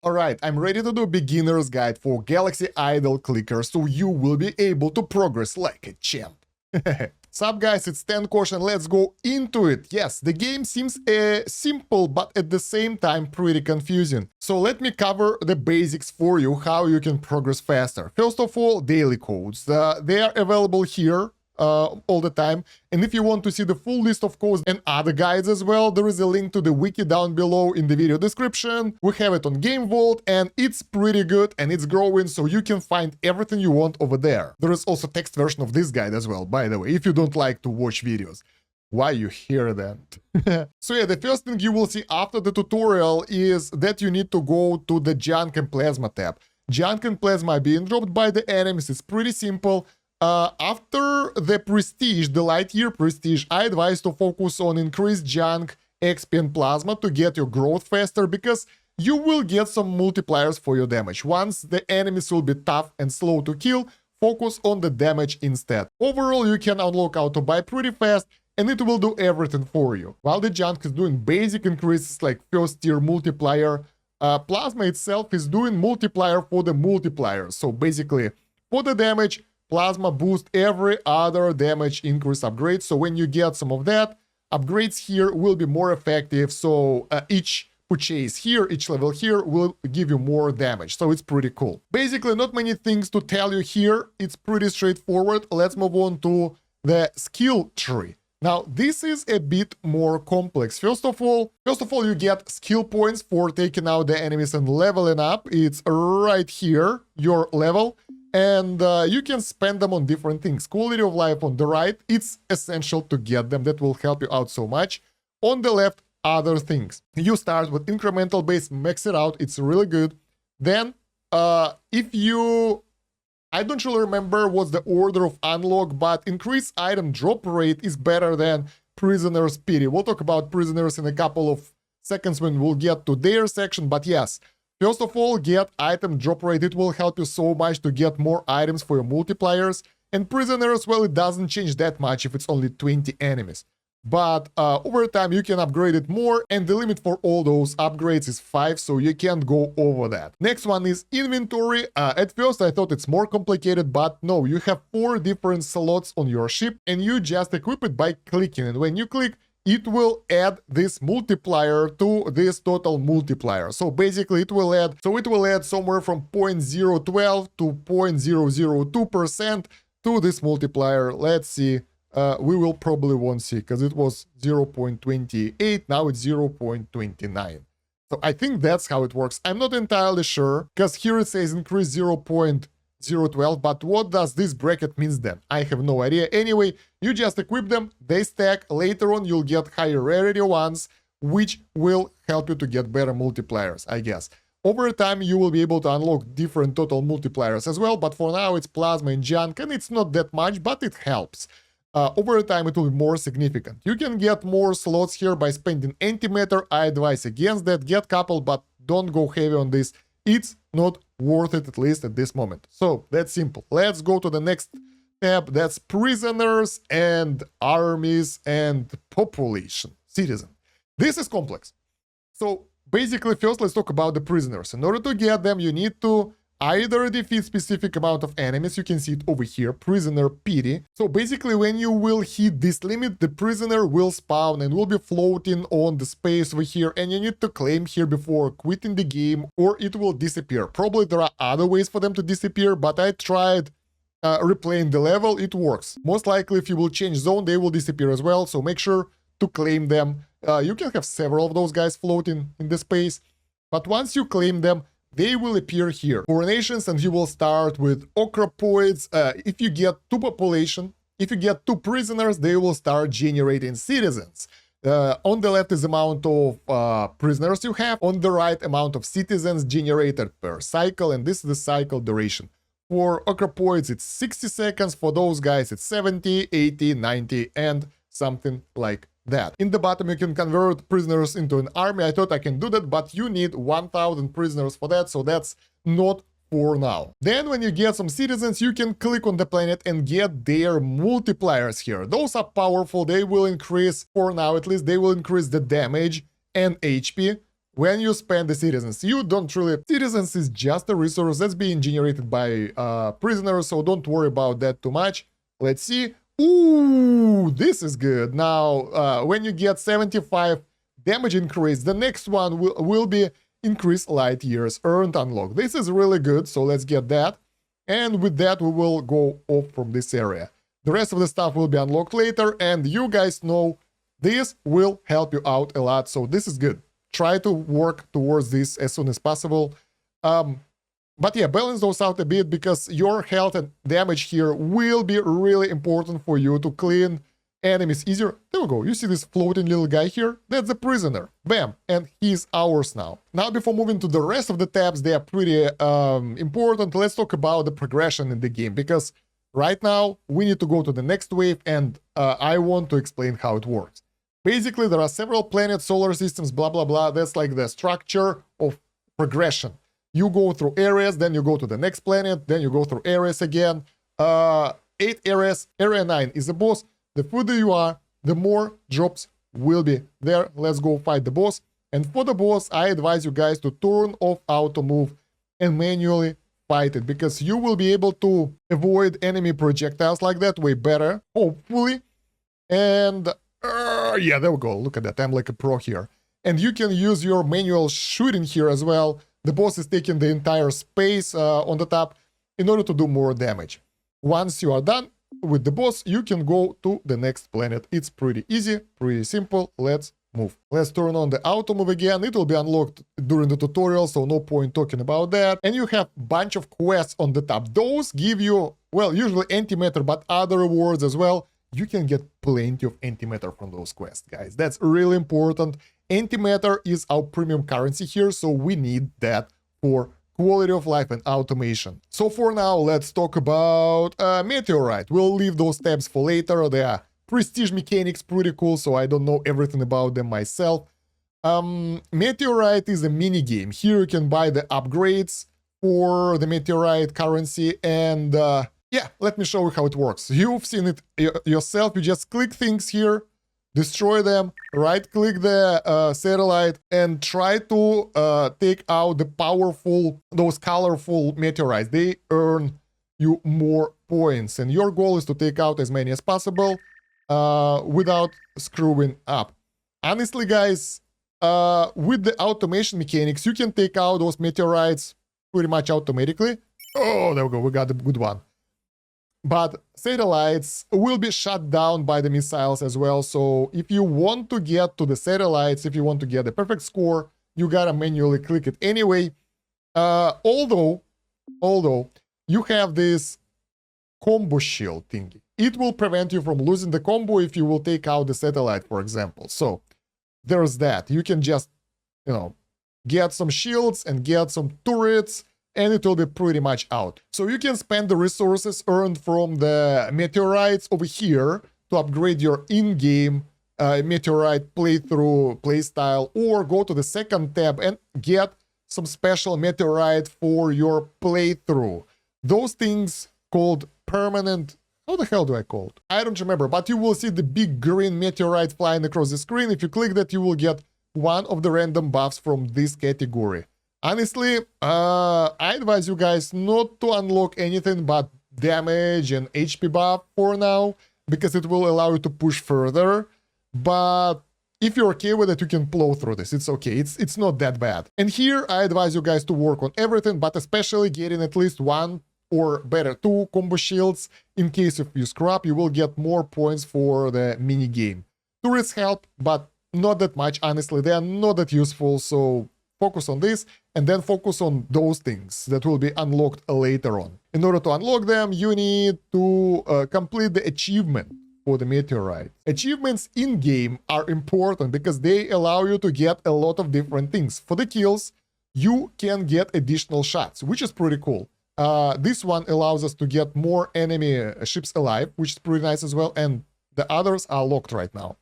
Alright, I'm ready to do beginner's guide for Galaxy Idol Clicker, so you will be able to progress like a champ. Sup guys, it's 10 Kosh and let's go into it. Yes, the game seems simple, but at the same time pretty confusing. So let me cover the basics for you, how you can progress faster. First of all, daily codes. They are available here all the time, and if you want to see the full list of codes and other guides as well, there is a link to the wiki down below in the video description. We have it on Game Vault and it's pretty good and it's growing, so you can find everything you want over there. There is also text version of this guide as well, by the way, if you don't like to watch videos. Why you hear that? So yeah, the first thing you will see after the tutorial is that you need to go to the Junk and Plasma tab. Junk and Plasma are being dropped by the enemies. It's pretty simple. After the Prestige, the Lightyear Prestige, I advise to focus on increased Junk, XP and Plasma to get your growth faster, because you will get some multipliers for your damage. Once the enemies will be tough and slow to kill, focus on the damage instead. Overall, you can unlock auto buy pretty fast, and it will do everything for you. While the Junk is doing basic increases like first tier multiplier, Plasma itself is doing multiplier for the multiplier. So basically, for the damage, Plasma boosts every other damage increase upgrade. So when you get some of that, upgrades here will be more effective. So each purchase here, each level here will give you more damage. So it's pretty cool. Basically, not many things to tell you here. It's pretty straightforward. Let's move on to the skill tree. Now, this is a bit more complex. First of all, you get skill points for taking out the enemies and leveling up. It's right here, your level. And you can spend them on different things. Quality of life on the right, it's essential to get them. That will help you out so much. On the left, other things. You start with incremental base, max it out. It's really good. Then, if you... I don't really remember what's the order of unlock, but increased item drop rate is better than Prisoner's Pity. We'll talk about Prisoners in a couple of seconds when we'll get to their section, but yes. First of all, get item drop rate. It will help you so much to get more items for your multipliers. And Prisoners, well, it doesn't change that much if it's only 20 enemies. But over time, you can upgrade it more, and the limit for all those upgrades is 5, so you can't go over that. Next one is inventory. At first, I thought it's more complicated, but no, you have 4 different slots on your ship, and you just equip it by clicking. And when you click, it will add this multiplier to this total multiplier. So basically it will add somewhere from 0.012 to 0.002% to this multiplier. Let's see. We will probably won't see because it was 0.28. Now it's 0.29. So I think that's how it works. I'm not entirely sure because here it says increase 0.012, but what does this bracket means then? I have no idea. Anyway, you just equip them, they stack. Later on, you'll get higher rarity ones, which will help you to get better multipliers, I guess. Over time, you will be able to unlock different total multipliers as well, but for now, it's Plasma and Junk, and it's not that much, but it helps. Over time, it will be more significant. You can get more slots here by spending antimatter. I advise against that. Get couple, but don't go heavy on this. It's not worth it, at least at this moment. So that's simple. Let's go to the next tab. That's prisoners and armies and population, citizen. This is complex. So basically, first let's talk about the prisoners. In order to get them, you need to either defeat specific amount of enemies. You can see it over here, prisoner pity. So basically, when you will hit this limit, the prisoner will spawn and will be floating on the space over here, and you need to claim here before quitting the game, or it will disappear. Probably there are other ways for them to disappear, but I tried replaying the level. It works. Most likely, if you will change zone, they will disappear as well, so make sure to claim them. You can have several of those guys floating in the space, but once you claim them, they will appear here. Coronations, and you will start with Ocropoids. If you get 2 population, if you get 2 prisoners, they will start generating citizens. On the left is the amount of prisoners you have. On the right, amount of citizens generated per cycle, and this is the cycle duration. For Ocropoids, it's 60 seconds. For those guys, it's 70, 80, 90, and something like that. In the bottom, you can convert prisoners into an army. I thought I can do that, but you need 1,000 prisoners for that, so that's not for now. Then when you get some citizens, you can click on the planet and get their multipliers here. Those are powerful. They will increase, for now at least, they will increase the damage and HP. when you spend the citizens, you don't really... Citizens is just a resource that's being generated by prisoners, so don't worry about that too much. Let's see. Ooh, this is good. Now, when you get 75 damage increase, the next one will be increased light years earned unlocked. This is really good, so let's get that. And with that, we will go off from this area. The rest of the stuff will be unlocked later, and you guys know this will help you out a lot, so this is good. Try to work towards this as soon as possible. But yeah, balance those out a bit, because your health and damage here will be really important for you to clean enemies easier. There we go. You see this floating little guy here? That's the prisoner. Bam. And he's ours now. Now, before moving to the rest of the tabs, they are pretty important. Let's talk about the progression in the game, because right now we need to go to the next wave, and I want to explain how it works. Basically, there are several planets, solar systems, blah, blah, blah. That's like the structure of progression. You go through areas, then you go to the next planet, then you go through areas again. 8 areas, area 9 is the boss. The further you are, the more drops will be there. Let's go fight the boss. And for the boss, I advise you guys to turn off auto move and manually fight it, because you will be able to avoid enemy projectiles like that way better, hopefully. And yeah, there we go. Look at that. I'm like a pro here. And you can use your manual shooting here as well. The boss is taking the entire space on the top in order to do more damage. Once you are done with the boss, you can go to the next planet. It's pretty easy, pretty simple. Let's move. Let's turn on the auto move again. It will be unlocked during the tutorial, so no point talking about that. And you have a bunch of quests on the top. Those give you, well, usually antimatter, but other rewards as well. You can get plenty of antimatter from those quests, guys. That's really important. Antimatter is our premium currency here, so we need that for quality of life and automation. So for now, let's talk about Meteorite. We'll leave those tabs for later. They are prestige mechanics, pretty cool, so I don't know everything about them myself. Meteorite is a mini game. Here you can buy the upgrades for the Meteorite currency, and yeah, let me show you how it works. You've seen it yourself. You just click things here, destroy them, right-click the satellite, and try to take out the powerful, those colorful meteorites. They earn you more points, and your goal is to take out as many as possible without screwing up. Honestly, guys, with the automation mechanics, you can take out those meteorites pretty much automatically. Oh, there we go. We got the good one. But satellites will be shut down by the missiles as well. So if you want to get to the satellites, if you want to get the perfect score, you gotta manually click it anyway. Although you have this combo shield thingy. It will prevent you from losing the combo if you will take out the satellite, for example. So there's that. You can just, you know, get some shields and get some turrets, and it will be pretty much out. So you can spend the resources earned from the meteorites over here to upgrade your in-game meteorite playthrough playstyle, or go to the second tab and get some special meteorite for your playthrough. Those things called permanent... How the hell do I call it? I don't remember, but you will see the big green meteorite flying across the screen. If you click that, you will get one of the random buffs from this category. Honestly, I advise you guys not to unlock anything but damage and HP buff for now, because it will allow you to push further. But if you're okay with it, you can plow through this. It's okay. It's not that bad. And here, I advise you guys to work on everything, but especially getting at least 1 or better 2 combo shields. In case if you screw up, you will get more points for the mini game. Turrets help, but not that much. Honestly, they are not that useful, so focus on this, and then focus on those things that will be unlocked later on. In order to unlock them, you need to complete the achievement for the meteorite. Achievements in-game are important because they allow you to get a lot of different things. For the kills, you can get additional shots, which is pretty cool. This one allows us to get more enemy ships alive, which is pretty nice as well, and the others are locked right now.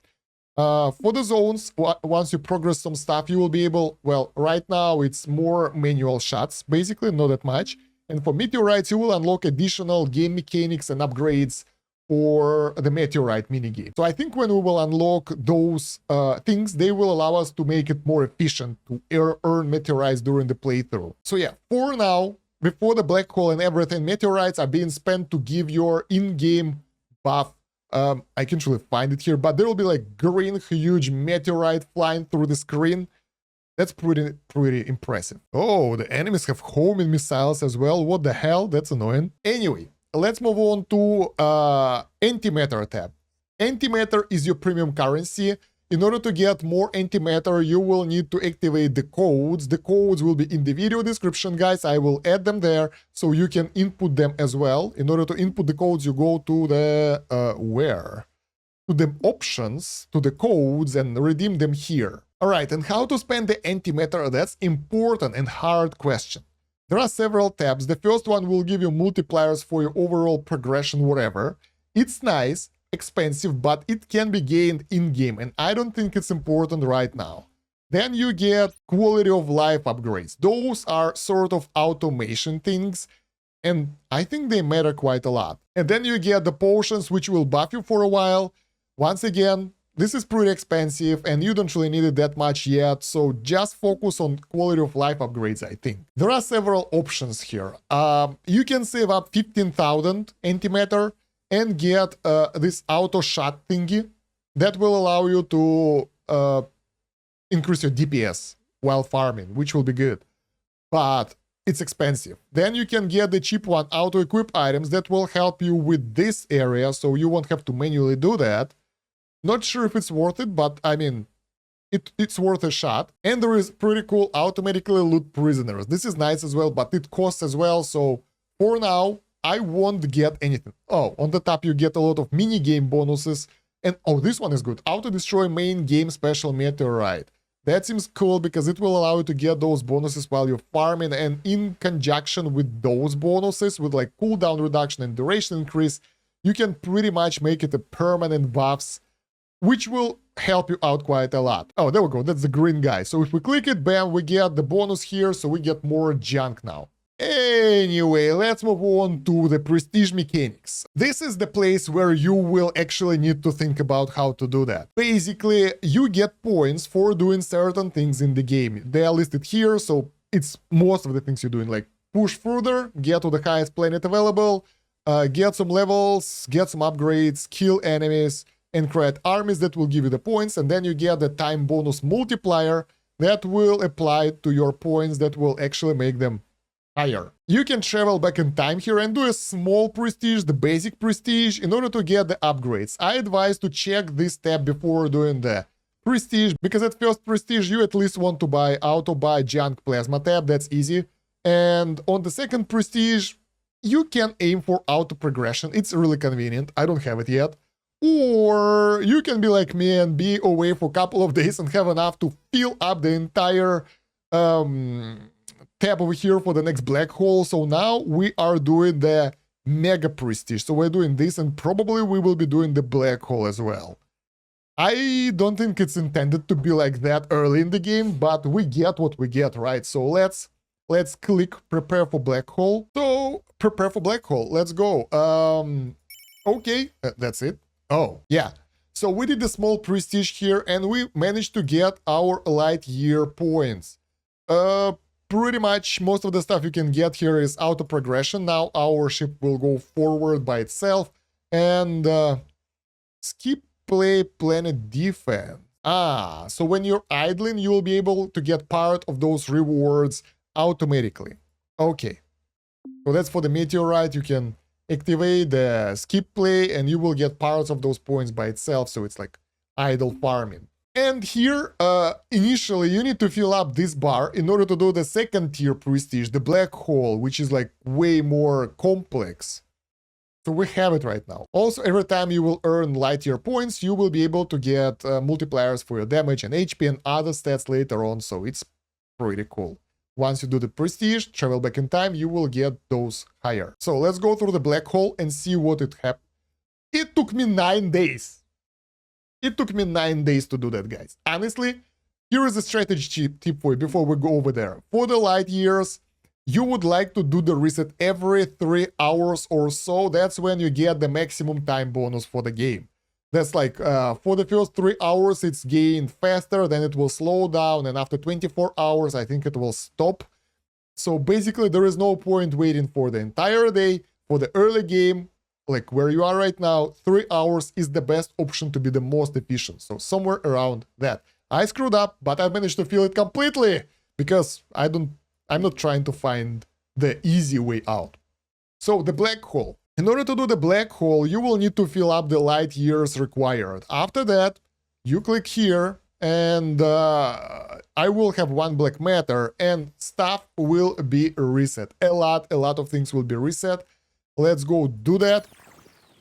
For the zones, once you progress some stuff, you will be able, well, right now it's more manual shots, basically, not that much. And for meteorites, you will unlock additional game mechanics and upgrades for the Meteorite minigame. So I think when we will unlock those things, they will allow us to make it more efficient to earn Meteorites during the playthrough. So yeah, for now, before the black hole and everything, Meteorites are being spent to give your in-game buff. I can't really find it here, but there will be like green, huge meteorite flying through the screen. That's pretty impressive. Oh, the enemies have homing missiles as well. What the hell? That's annoying. Anyway, let's move on to antimatter tab. Antimatter is your premium currency. In order to get more antimatter, you will need to activate the codes. The codes will be in the video description, guys. I will add them there so you can input them as well. In order to input the codes, you go to the where? To the options, to the codes, and redeem them here. All right, and how to spend the antimatter? That's important and hard question. There are several tabs. The first one will give you multipliers for your overall progression, whatever. It's nice, expensive, but it can be gained in-game, and I don't think it's important right now. Then you get quality of life upgrades. Those are sort of automation things, and I think they matter quite a lot. And then you get the potions, which will buff you for a while. Once again, this is pretty expensive, and you don't really need it that much yet, so just focus on quality of life upgrades, I think. There are several options here. You can save up 15,000 antimatter and get this auto shot thingy that will allow you to increase your DPS while farming, which will be good. But it's expensive. Then you can get the cheap one, auto equip items, that will help you with this area, so you won't have to manually do that. Not sure if it's worth it, but I mean, it's worth a shot. And there is pretty cool automatically loot prisoners. This is nice as well, but it costs as well, so for now, I won't get anything. Oh, on the top you get a lot of mini-game bonuses. And oh, this one is good. Auto-destroy main game special Meteorite. That seems cool because it will allow you to get those bonuses while you're farming, and in conjunction with those bonuses, with like cooldown reduction and duration increase, you can pretty much make it a permanent buffs, which will help you out quite a lot. Oh, there we go. That's the green guy. So if we click it, bam, we get the bonus here, so we get more junk now. Anyway, let's move on to the prestige mechanics. This is the place where you will actually need to think about how to do that. Basically, you get points for doing certain things in the game. They are listed here, so it's most of the things you're doing, like push further, get to the highest planet available, get some levels, get some upgrades, kill enemies, and create armies that will give you the points, and then you get the time bonus multiplier that will apply to your points that will actually make them higher. You can travel back in time here and do a small prestige, the basic prestige, in order to get the upgrades. I advise to check this tab before doing the prestige, because at first prestige you at least want to buy auto buy junk plasma tab, that's easy. And on the second prestige, you can aim for auto progression, it's really convenient, I don't have it yet. Or you can be like me and be away for a couple of days and have enough to fill up the entire tab over here for the next black hole. So now we are doing the mega prestige. So we're doing this, and probably we will be doing the black hole as well. I don't think it's intended to be like that early in the game, but we get what we get, right? So let's click prepare for black hole. So prepare for black hole. Let's go. Okay, that's it. Oh, yeah. So we did the small prestige here, and we managed to get our light year points. Pretty much most of the stuff you can get here is auto progression. Now our ship will go forward by itself, and skip play planet defense. Ah, so when you're idling, you will be able to get part of those rewards automatically. Okay. So that's for the meteorite. You can activate the skip play and you will get parts of those points by itself, so it's like idle farming. And here, initially, you need to fill up this bar in order to do the second tier prestige, the black hole, which is like way more complex. So we have it right now. Also, every time you will earn light year points, you will be able to get multipliers for your damage and HP and other stats later on, so it's pretty cool. Once you do the prestige, travel back in time, you will get those higher. So let's go through the black hole and see what it happened. It took me 9 days. It took me 9 days to do that, guys. Honestly, here is a strategy tip for you before we go over there. For the light years, you would like to do the reset every 3 hours or so. That's when you get the maximum time bonus for the game. That's like, for the first 3 hours, it's gained faster, then it will slow down, and after 24 hours, I think it will stop. So basically, there is no point waiting for the entire day. For the early game, like where you are right now, 3 hours is the best option to be the most efficient. So somewhere around that. I screwed up, but I managed to fill it completely because I'm not trying to find the easy way out. So the black hole. In order to do the black hole, you will need to fill up the light years required. After that, you click here and I will have 1 black matter and stuff will be reset. A lot of things will be reset. Let's go do that.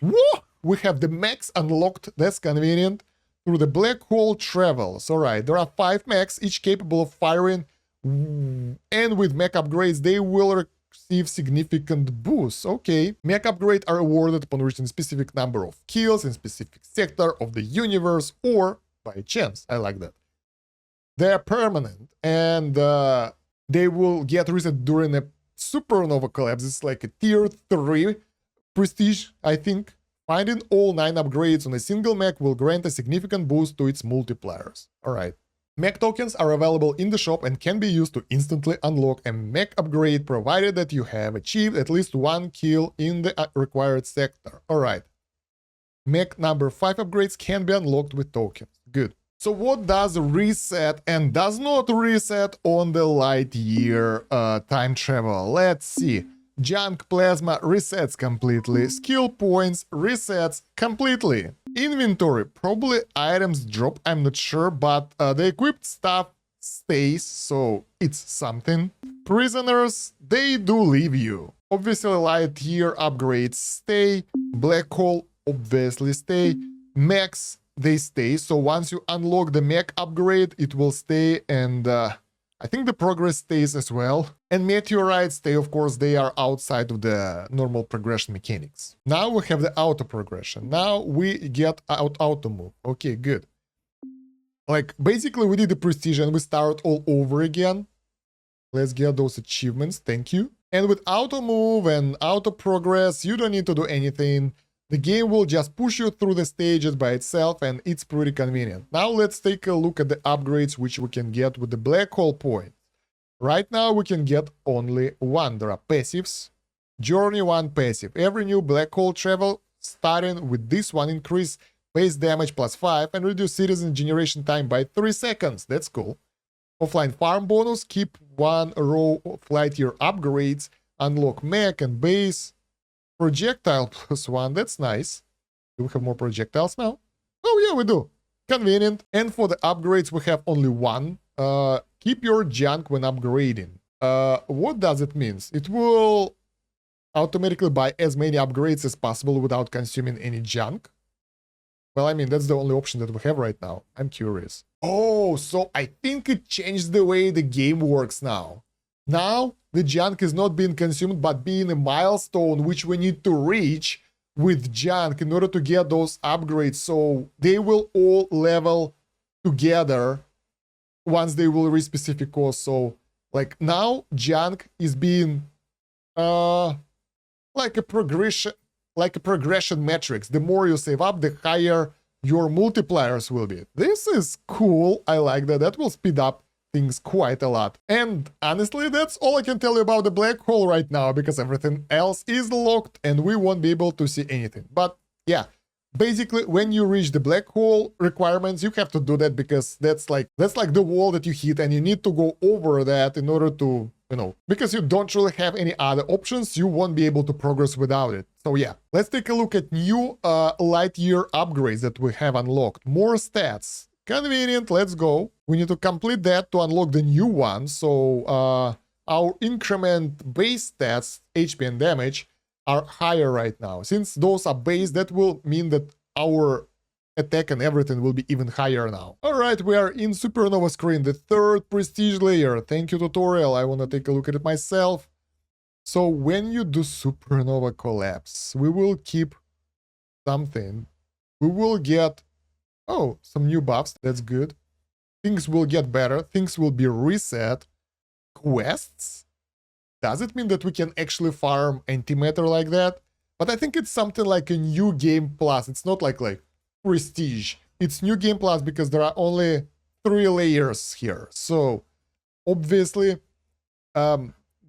Whoa! We have the Mechs unlocked. That's convenient. Through the black hole travels. Alright, there are 5 Mechs, each capable of firing. And with mech upgrades, they will receive significant boosts. Okay. Mech upgrades are awarded upon reaching a specific number of kills in specific sector of the universe or by chance. I like that. They are permanent and they will get reset during a supernova collapse. It's like a tier 3 prestige, I think. Finding all 9 upgrades on a single mech will grant a significant boost to its multipliers. Alright. Mech tokens are available in the shop and can be used to instantly unlock a mech upgrade provided that you have achieved at least 1 kill in the required sector. Alright. Mech number 5 upgrades can be unlocked with tokens. Good. So what does reset and does not reset on the light year time travel? Let's see. Junk plasma resets completely. Skill points resets completely. Inventory, probably items drop, I'm not sure, but the equipped stuff stays, so it's something. Prisoners, they do leave you. Obviously, light year upgrades stay. Black hole, obviously stay. Mechs, they stay, so once you unlock the mech upgrade, it will stay, and I think the progress stays as well. And meteorites stay, of course, they are outside of the normal progression mechanics. Now we have the auto progression. Now we get auto move. Okay, good. Like, basically we did the prestige and we start all over again. Let's get those achievements, thank you. And with auto move and auto progress, you don't need to do anything. The game will just push you through the stages by itself and it's pretty convenient. Now let's take a look at the upgrades which we can get with the black hole point. Right now we can get only 1. There are passives. Journey 1 passive. Every new black hole travel starting with this one increase base damage +5 and reduce citizen generation time by 3 seconds. That's cool. Offline farm bonus. Keep 1 row of light year upgrades. Unlock mech and base. Projectile +1, that's nice. Do we have more projectiles now? Oh yeah, we do. Convenient. And for the upgrades, we have only 1. Keep your junk when upgrading. What does it mean? It will automatically buy as many upgrades as possible without consuming any junk. Well, I mean, that's the only option that we have right now. I'm curious. Oh, so I think it changed the way the game works now. Now, the junk is not being consumed, but being a milestone which we need to reach with junk in order to get those upgrades. So they will all level together once they will reach specific cost. So, like, now junk is being like a progression matrix. The more you save up, the higher your multipliers will be. This is cool. I like that. That will speed up things quite a lot. And honestly, that's all I can tell you about the black hole right now, because everything else is locked and we won't be able to see anything. But yeah, basically when you reach the black hole requirements, you have to do that because that's like the wall that you hit and you need to go over that in order to, you know, because you don't really have any other options, you won't be able to progress without it. So yeah, let's take a look at new light year upgrades that we have unlocked. More stats. Convenient, let's go. We need to complete that to unlock the new one. So our increment base stats, HP and damage, are higher right now. Since those are base, that will mean that our attack and everything will be even higher now. Alright, we are in supernova screen, the 3rd prestige layer. Thank you, tutorial. I want to take a look at it myself. So when you do supernova collapse, we will keep something. We will get some new buffs. That's good. Things will get better. Things will be reset. Quests? Does it mean that we can actually farm antimatter like that? But I think it's something like a new game plus. It's not like prestige. It's new game plus because there are only 3 layers here. So obviously,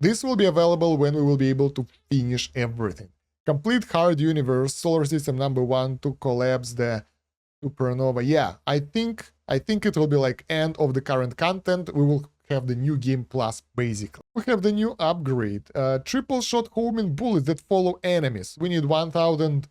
this will be available when we will be able to finish everything. Complete hard universe, solar system number 1 to collapse the supernova. Yeah, I think it will be like end of the current content. We will have the new game plus basically. We have the new upgrade. Triple shot homing bullets that follow enemies. We need 1000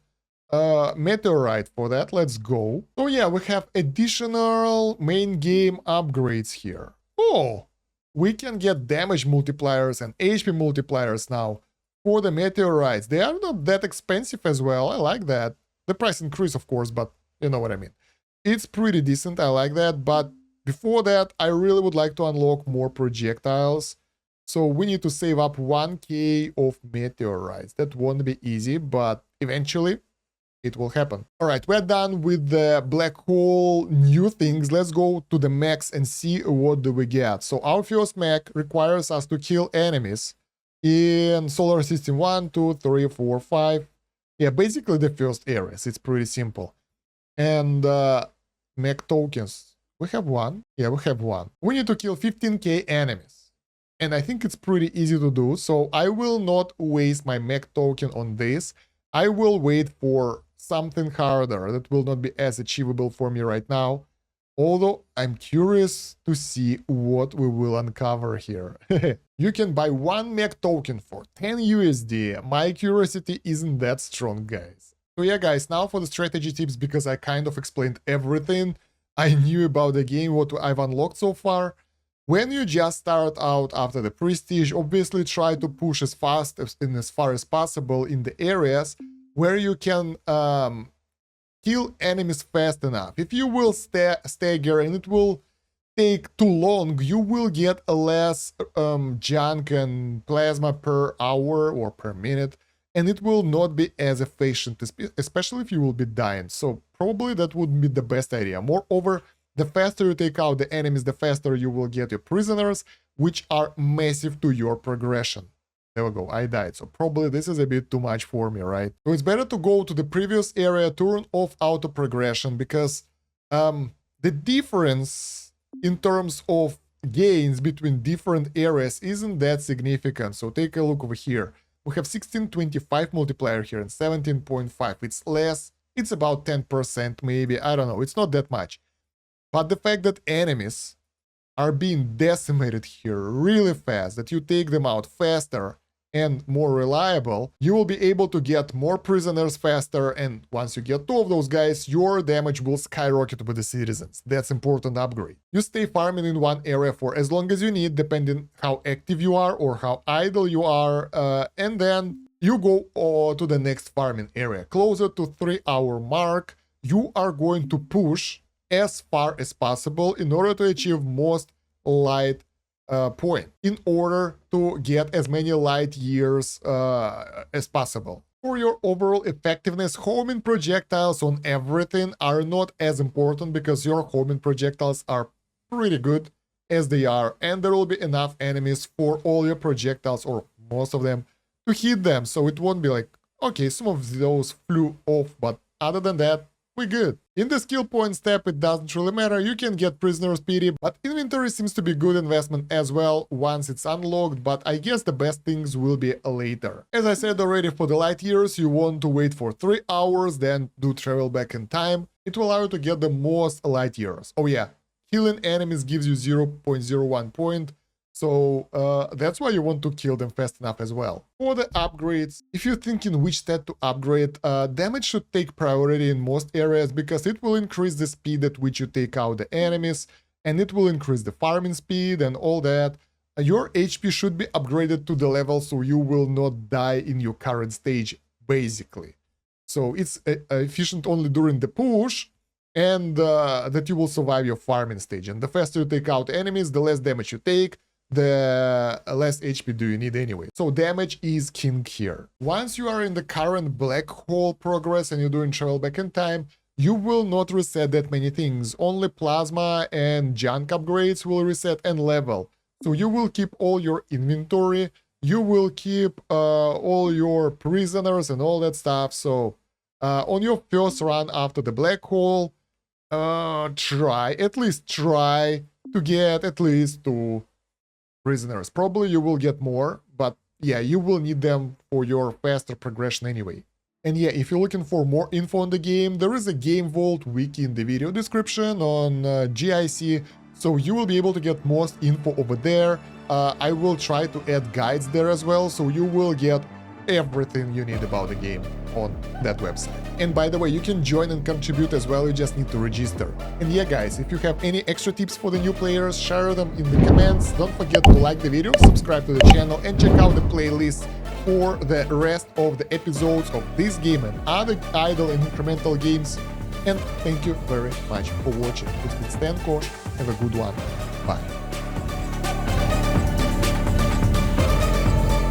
meteorite for that. Let's go. So yeah, we have additional main game upgrades here. Oh, we can get damage multipliers and HP multipliers now for the meteorites. They are not that expensive as well. I like that. The price increase, of course, but you know what I mean. It's pretty decent. I like that. But before that, I really would like to unlock more projectiles. So we need to save up 1k of meteorites. That won't be easy, but eventually it will happen. All right, we're done with the black hole new things. Let's go to the mechs and see what do we get. So our first mech requires us to kill enemies in solar system 1, 2, 3, 4, 5. Yeah, basically the first areas. It's pretty simple. And mech tokens. We have one. Yeah, we have one. We need to kill 15k enemies. And I think it's pretty easy to do. So I will not waste my mech token on this. I will wait for something harder that will not be as achievable for me right now. Although I'm curious to see what we will uncover here. You can buy one mech token for 10 USD. My curiosity isn't that strong, guys. So yeah, guys, now for the strategy tips, because I kind of explained everything I knew about the game, what I've unlocked so far. When you just start out after the prestige, obviously try to push as fast and as far as possible in the areas where you can kill enemies fast enough. If you will stagger and it will take too long, you will get a less junk and plasma per hour or per minute, and it will not be as efficient, especially if you will be dying. So probably that would be the best idea. Moreover, the faster you take out the enemies, the faster you will get your prisoners, which are massive to your progression. There we go, I died. So probably this is a bit too much for me, right? So it's better to go to the previous area, turn off auto progression, because the difference in terms of gains between different areas isn't that significant. So take a look over here. We have 1625 multiplier here and 17.5. It's less, it's about 10% maybe, I don't know, it's not that much. But the fact that enemies are being decimated here really fast, that you take them out faster and more reliable, you will be able to get more prisoners faster, and once you get 2 of those guys, your damage will skyrocket with the citizens. That's important upgrade. You stay farming in one area for as long as you need, depending how active you are or how idle you are, and then you go to the next farming area. Closer to 3-hour mark, you are going to push as far as possible in order to achieve most light point, in order to get as many light years as possible. For your overall effectiveness, homing projectiles on everything are not as important because your homing projectiles are pretty good as they are, and there will be enough enemies for all your projectiles, or most of them, to hit them. So it won't be like, okay, some of those flew off, but other than that, we're good. In the skill point step, it doesn't really matter. You can get prisoner's pity, but inventory seems to be good investment as well once it's unlocked, but I guess the best things will be later. As I said already, for the light years, you want to wait for 3 hours, then do travel back in time. It will allow you to get the most light years. Oh yeah, killing enemies gives you 0.01 point. So that's why you want to kill them fast enough as well. For the upgrades, if you're thinking which stat to upgrade, damage should take priority in most areas because it will increase the speed at which you take out the enemies, and it will increase the farming speed and all that. Your HP should be upgraded to the level so you will not die in your current stage, basically. So it's efficient only during the push, and that you will survive your farming stage. And the faster you take out enemies, the less damage you take, the less HP do you need anyway. So damage is king here. Once you are in the current black hole progress and you're doing travel back in time, you will not reset that many things. Only plasma and junk upgrades will reset and level. So you will keep all your inventory you will keep all your prisoners and all that stuff. So on your first run after the black hole, at least try to get at least 2 prisoners. Probably you will get more, but yeah, you will need them for your faster progression anyway. And yeah, if you're looking for more info on the game, there is a Game Vault wiki in the video description on GIC, so you will be able to get most info over there. I will try to add guides there as well, so you will get everything you need about the game on that website. And by the way, you can join and contribute as well, you just need to register. And yeah guys, if you have any extra tips for the new players, share them in the comments. Don't forget to like the video, subscribe to the channel, and check out the playlist for the rest of the episodes of this game and other idle and incremental games. And thank you very much for watching. It's been Kosh. Have a good one. Bye.